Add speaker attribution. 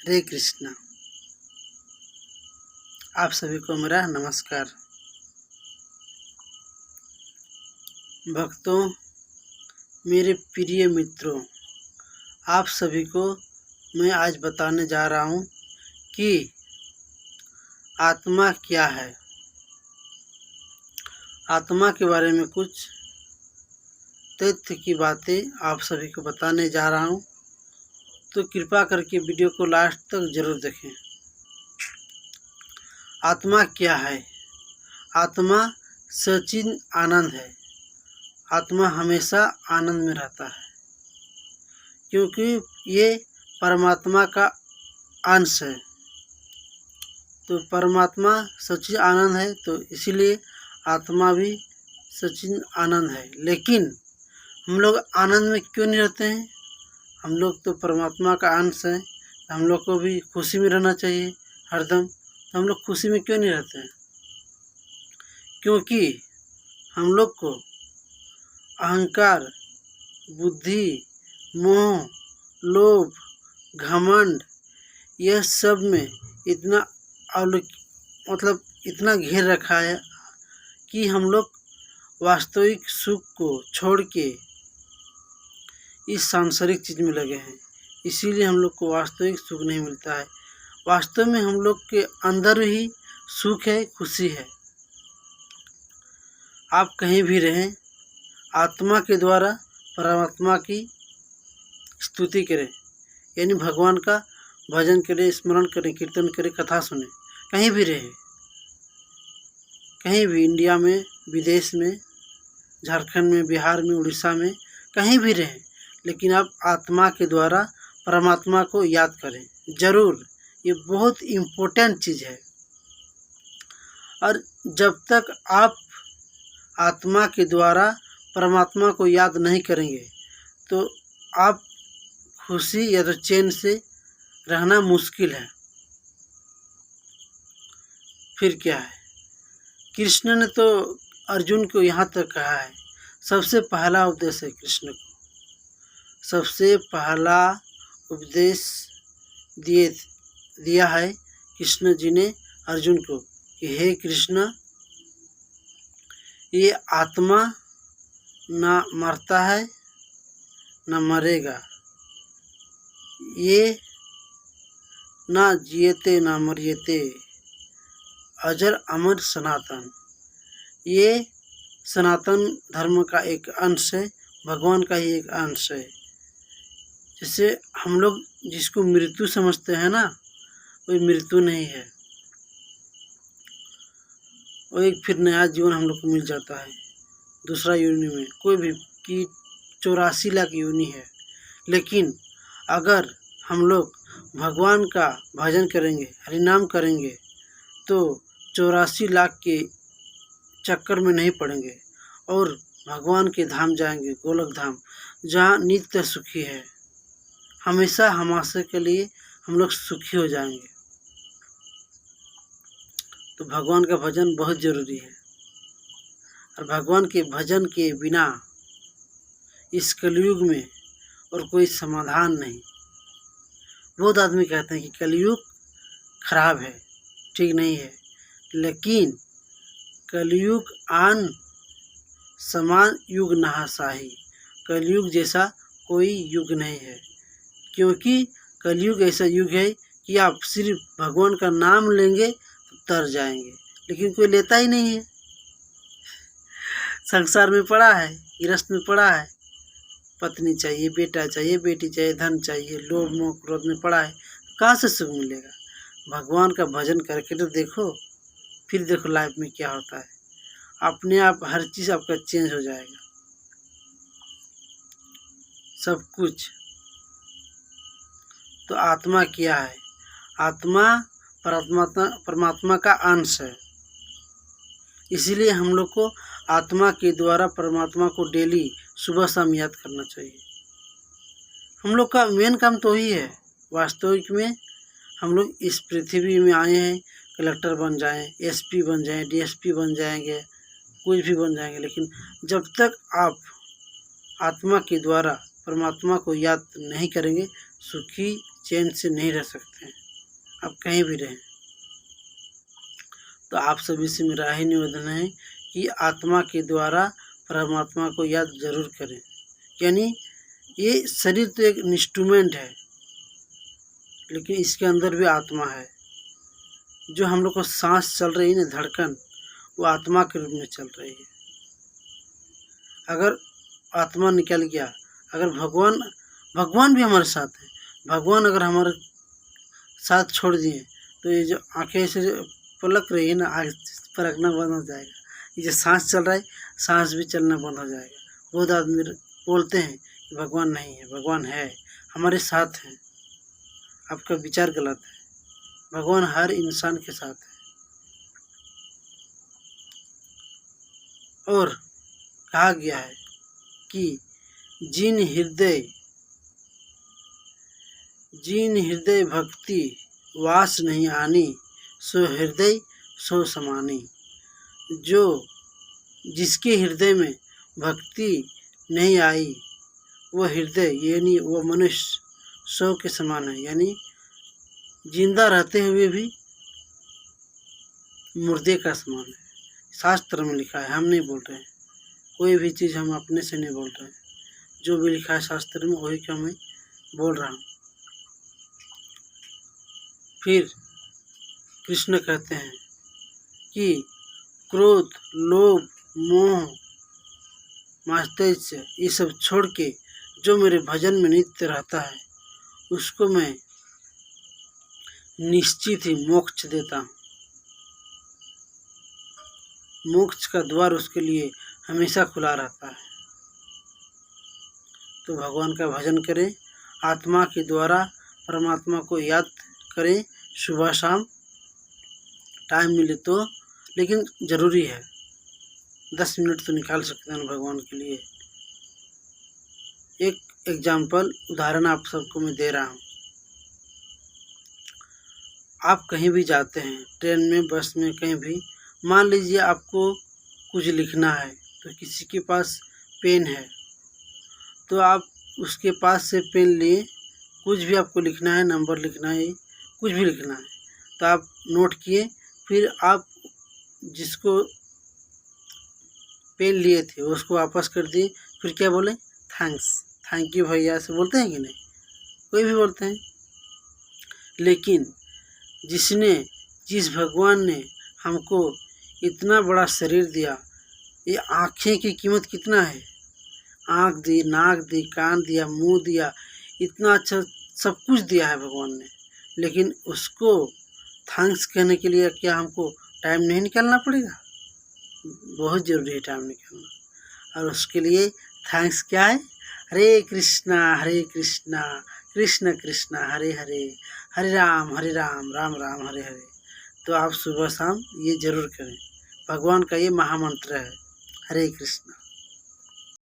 Speaker 1: हरे कृष्णा। आप सभी को मेरा नमस्कार। भक्तों, मेरे प्रिय मित्रों, आप सभी को मैं आज बताने जा रहा हूँ कि आत्मा क्या है। आत्मा के बारे में कुछ तथ्य की बातें आप सभी को बताने जा रहा हूँ, तो कृपा करके वीडियो को लास्ट तक जरूर देखें। आत्मा क्या है? आत्मा सचिन आनंद है। आत्मा हमेशा आनंद में रहता है क्योंकि ये परमात्मा का अंश है। तो परमात्मा सचिन आनंद है, तो इसीलिए आत्मा भी सचिन आनंद है। लेकिन हम लोग आनंद में क्यों नहीं रहते हैं? हम लोग तो परमात्मा का अंश है, हम लोग को भी खुशी में रहना चाहिए हरदम। तो हम लोग खुशी में क्यों नहीं रहते हैं? क्योंकि हम लोग को अहंकार, बुद्धि, मोह, लोभ, घमंड, यह सब में इतना इतना घेर रखा है कि हम लोग वास्तविक सुख को छोड़ के इस सांसारिक चीज़ में लगे हैं। इसीलिए हम लोग को वास्तविक सुख नहीं मिलता है। वास्तव में हम लोग के अंदर ही सुख है, खुशी है। आप कहीं भी रहें, आत्मा के द्वारा परमात्मा की स्तुति करें, यानी भगवान का भजन करें, स्मरण करें, कीर्तन करें, कथा सुने। कहीं भी रहे, कहीं भी, इंडिया में, विदेश में, झारखंड में, बिहार में, उड़ीसा में, कहीं भी रहें, लेकिन आप आत्मा के द्वारा परमात्मा को याद करें जरूर। ये बहुत इम्पोर्टेंट चीज़ है। और जब तक आप आत्मा के द्वारा परमात्मा को याद नहीं करेंगे तो आप खुशी या तो चैन से रहना मुश्किल है। फिर क्या है? कृष्ण ने तो अर्जुन को यहाँ तक कहा है, सबसे पहला उपदेश है कृष्ण को, सबसे पहला उपदेश दिया है कृष्ण जी ने अर्जुन को कि हे कृष्ण, ये आत्मा ना मरता है ना मरेगा, ये ना जियते ना मरियते, अजर अमर सनातन। ये सनातन धर्म का एक अंश है, भगवान का ही एक अंश है। जैसे हम लोग जिसको मृत्यु समझते हैं ना, वो मृत्यु नहीं है, वो एक फिर नया जीवन हम लोग को मिल जाता है दूसरा योनि में। कोई भी की 84 लाख योनि है, लेकिन अगर हम लोग भगवान का भजन करेंगे, हरिनाम करेंगे, तो 84 लाख के चक्कर में नहीं पड़ेंगे और भगवान के धाम जाएंगे, गोलक धाम, जहाँ नित्य सुखी है। हमेशा हमाशा के लिए हम लोग सुखी हो जाएंगे। तो भगवान का भजन बहुत ज़रूरी है। और भगवान के भजन के बिना इस कलयुग में और कोई समाधान नहीं। बहुत आदमी कहते हैं कि कलयुग खराब है, ठीक नहीं है, लेकिन कलयुग आन समान युग नहासाही, कलयुग जैसा कोई युग नहीं है। क्योंकि कलयुग ऐसा युग है कि आप सिर्फ भगवान का नाम लेंगे तो तर जाएंगे, लेकिन कोई लेता ही नहीं है। संसार में पड़ा है, गृहस्थ में पड़ा है, पत्नी चाहिए, बेटा चाहिए, बेटी चाहिए, धन चाहिए, लोभ मोह क्रोध में पड़ा है, कहाँ से सुख मिलेगा? भगवान का भजन करके तो देखो, फिर देखो लाइफ में क्या होता है। अपने आप हर चीज़ आपका चेंज हो जाएगा, सब कुछ। तो आत्मा क्या है? आत्मा परमात्मा का अंश है। इसीलिए हम लोग को आत्मा के द्वारा परमात्मा को डेली सुबह शाम याद करना चाहिए। हम लोग का मेन काम तो ही है। वास्तविक में हम लोग इस पृथ्वी में आए हैं, कलेक्टर बन जाएं, एसपी बन जाएं, डीएसपी बन जाएंगे, कुछ भी बन जाएंगे, लेकिन जब तक आप आत्मा के द्वारा परमात्मा को याद नहीं करेंगे, सुखी चैन से नहीं रह सकते हैं, आप कहीं भी रहें। तो आप सभी से मेरा यही निवेदन है कि आत्मा के द्वारा परमात्मा को याद जरूर करें। यानी ये शरीर तो एक इंस्ट्रूमेंट है, लेकिन इसके अंदर भी आत्मा है। जो हम लोग को सांस चल रही है ना, धड़कन, वो आत्मा के रूप में चल रही है। अगर आत्मा निकल गया, अगर भगवान भी हमारे साथ है, भगवान अगर हमारे साथ छोड़ दिए तो ये जो आंखें से पलक रही है ना, आँख पलकना बंद हो जाएगा। ये जो सांस चल रहा है, सांस भी चलना बंद हो जाएगा। बहुत आदमी बोलते हैं कि भगवान नहीं है, भगवान है, हमारे साथ है। आपका विचार गलत है। भगवान हर इंसान के साथ है। और कहा गया है कि जिन हृदय भक्ति वास नहीं आनी, सो हृदय सो समानी। जिसके हृदय में भक्ति नहीं आई, वह हृदय यानी वह मनुष्य सौ के समान है। यानी जिंदा रहते हुए भी मुर्दे का समान है। शास्त्र में लिखा है, हम नहीं बोल रहे हैं। कोई भी चीज़ हम अपने से नहीं बोल रहे हैं। जो भी लिखा है शास्त्र में, वही का मैं बोल रहा हूँ। फिर कृष्ण कहते हैं कि क्रोध, लोभ, मोह, मात्सर्य ये सब छोड़ के जो मेरे भजन में नित्य रहता है, उसको मैं निश्चित ही मोक्ष देता हूँ। मोक्ष का द्वार उसके लिए हमेशा खुला रहता है। तो भगवान का भजन करें, आत्मा के द्वारा परमात्मा को याद करें। सुबह शाम टाइम मिले तो, लेकिन ज़रूरी है 10 मिनट तो निकाल सकते हैं भगवान के लिए। एक एग्जाम्पल, उदाहरण आप सबको मैं दे रहा हूँ। आप कहीं भी जाते हैं, ट्रेन में, बस में, कहीं भी, मान लीजिए आपको कुछ लिखना है, तो किसी के पास पेन है, तो आप उसके पास से पेन लिए, कुछ भी आपको लिखना है, नंबर लिखना है, कुछ भी लिखना है, तो आप नोट किए, फिर आप जिसको पेन लिए थे उसको वापस कर दिए, फिर क्या बोले? थैंक यू भैया, ऐसे बोलते हैं कि नहीं? कोई भी बोलते हैं। लेकिन जिस भगवान ने हमको इतना बड़ा शरीर दिया, ये आँखें की कीमत कितना है? आँख दी, नाक दी, कान दिया, मुंह दिया, इतना अच्छा सब कुछ दिया है भगवान ने, लेकिन उसको थैंक्स कहने के लिए क्या हमको टाइम नहीं निकालना पड़ेगा? बहुत ज़रूरी है टाइम निकालना। और उसके लिए थैंक्स क्या है? हरे कृष्णा कृष्ण कृष्ण हरे हरे, हरे राम राम राम हरे हरे। तो आप सुबह शाम ये जरूर करें। भगवान का ये महामंत्र है। हरे कृष्णा।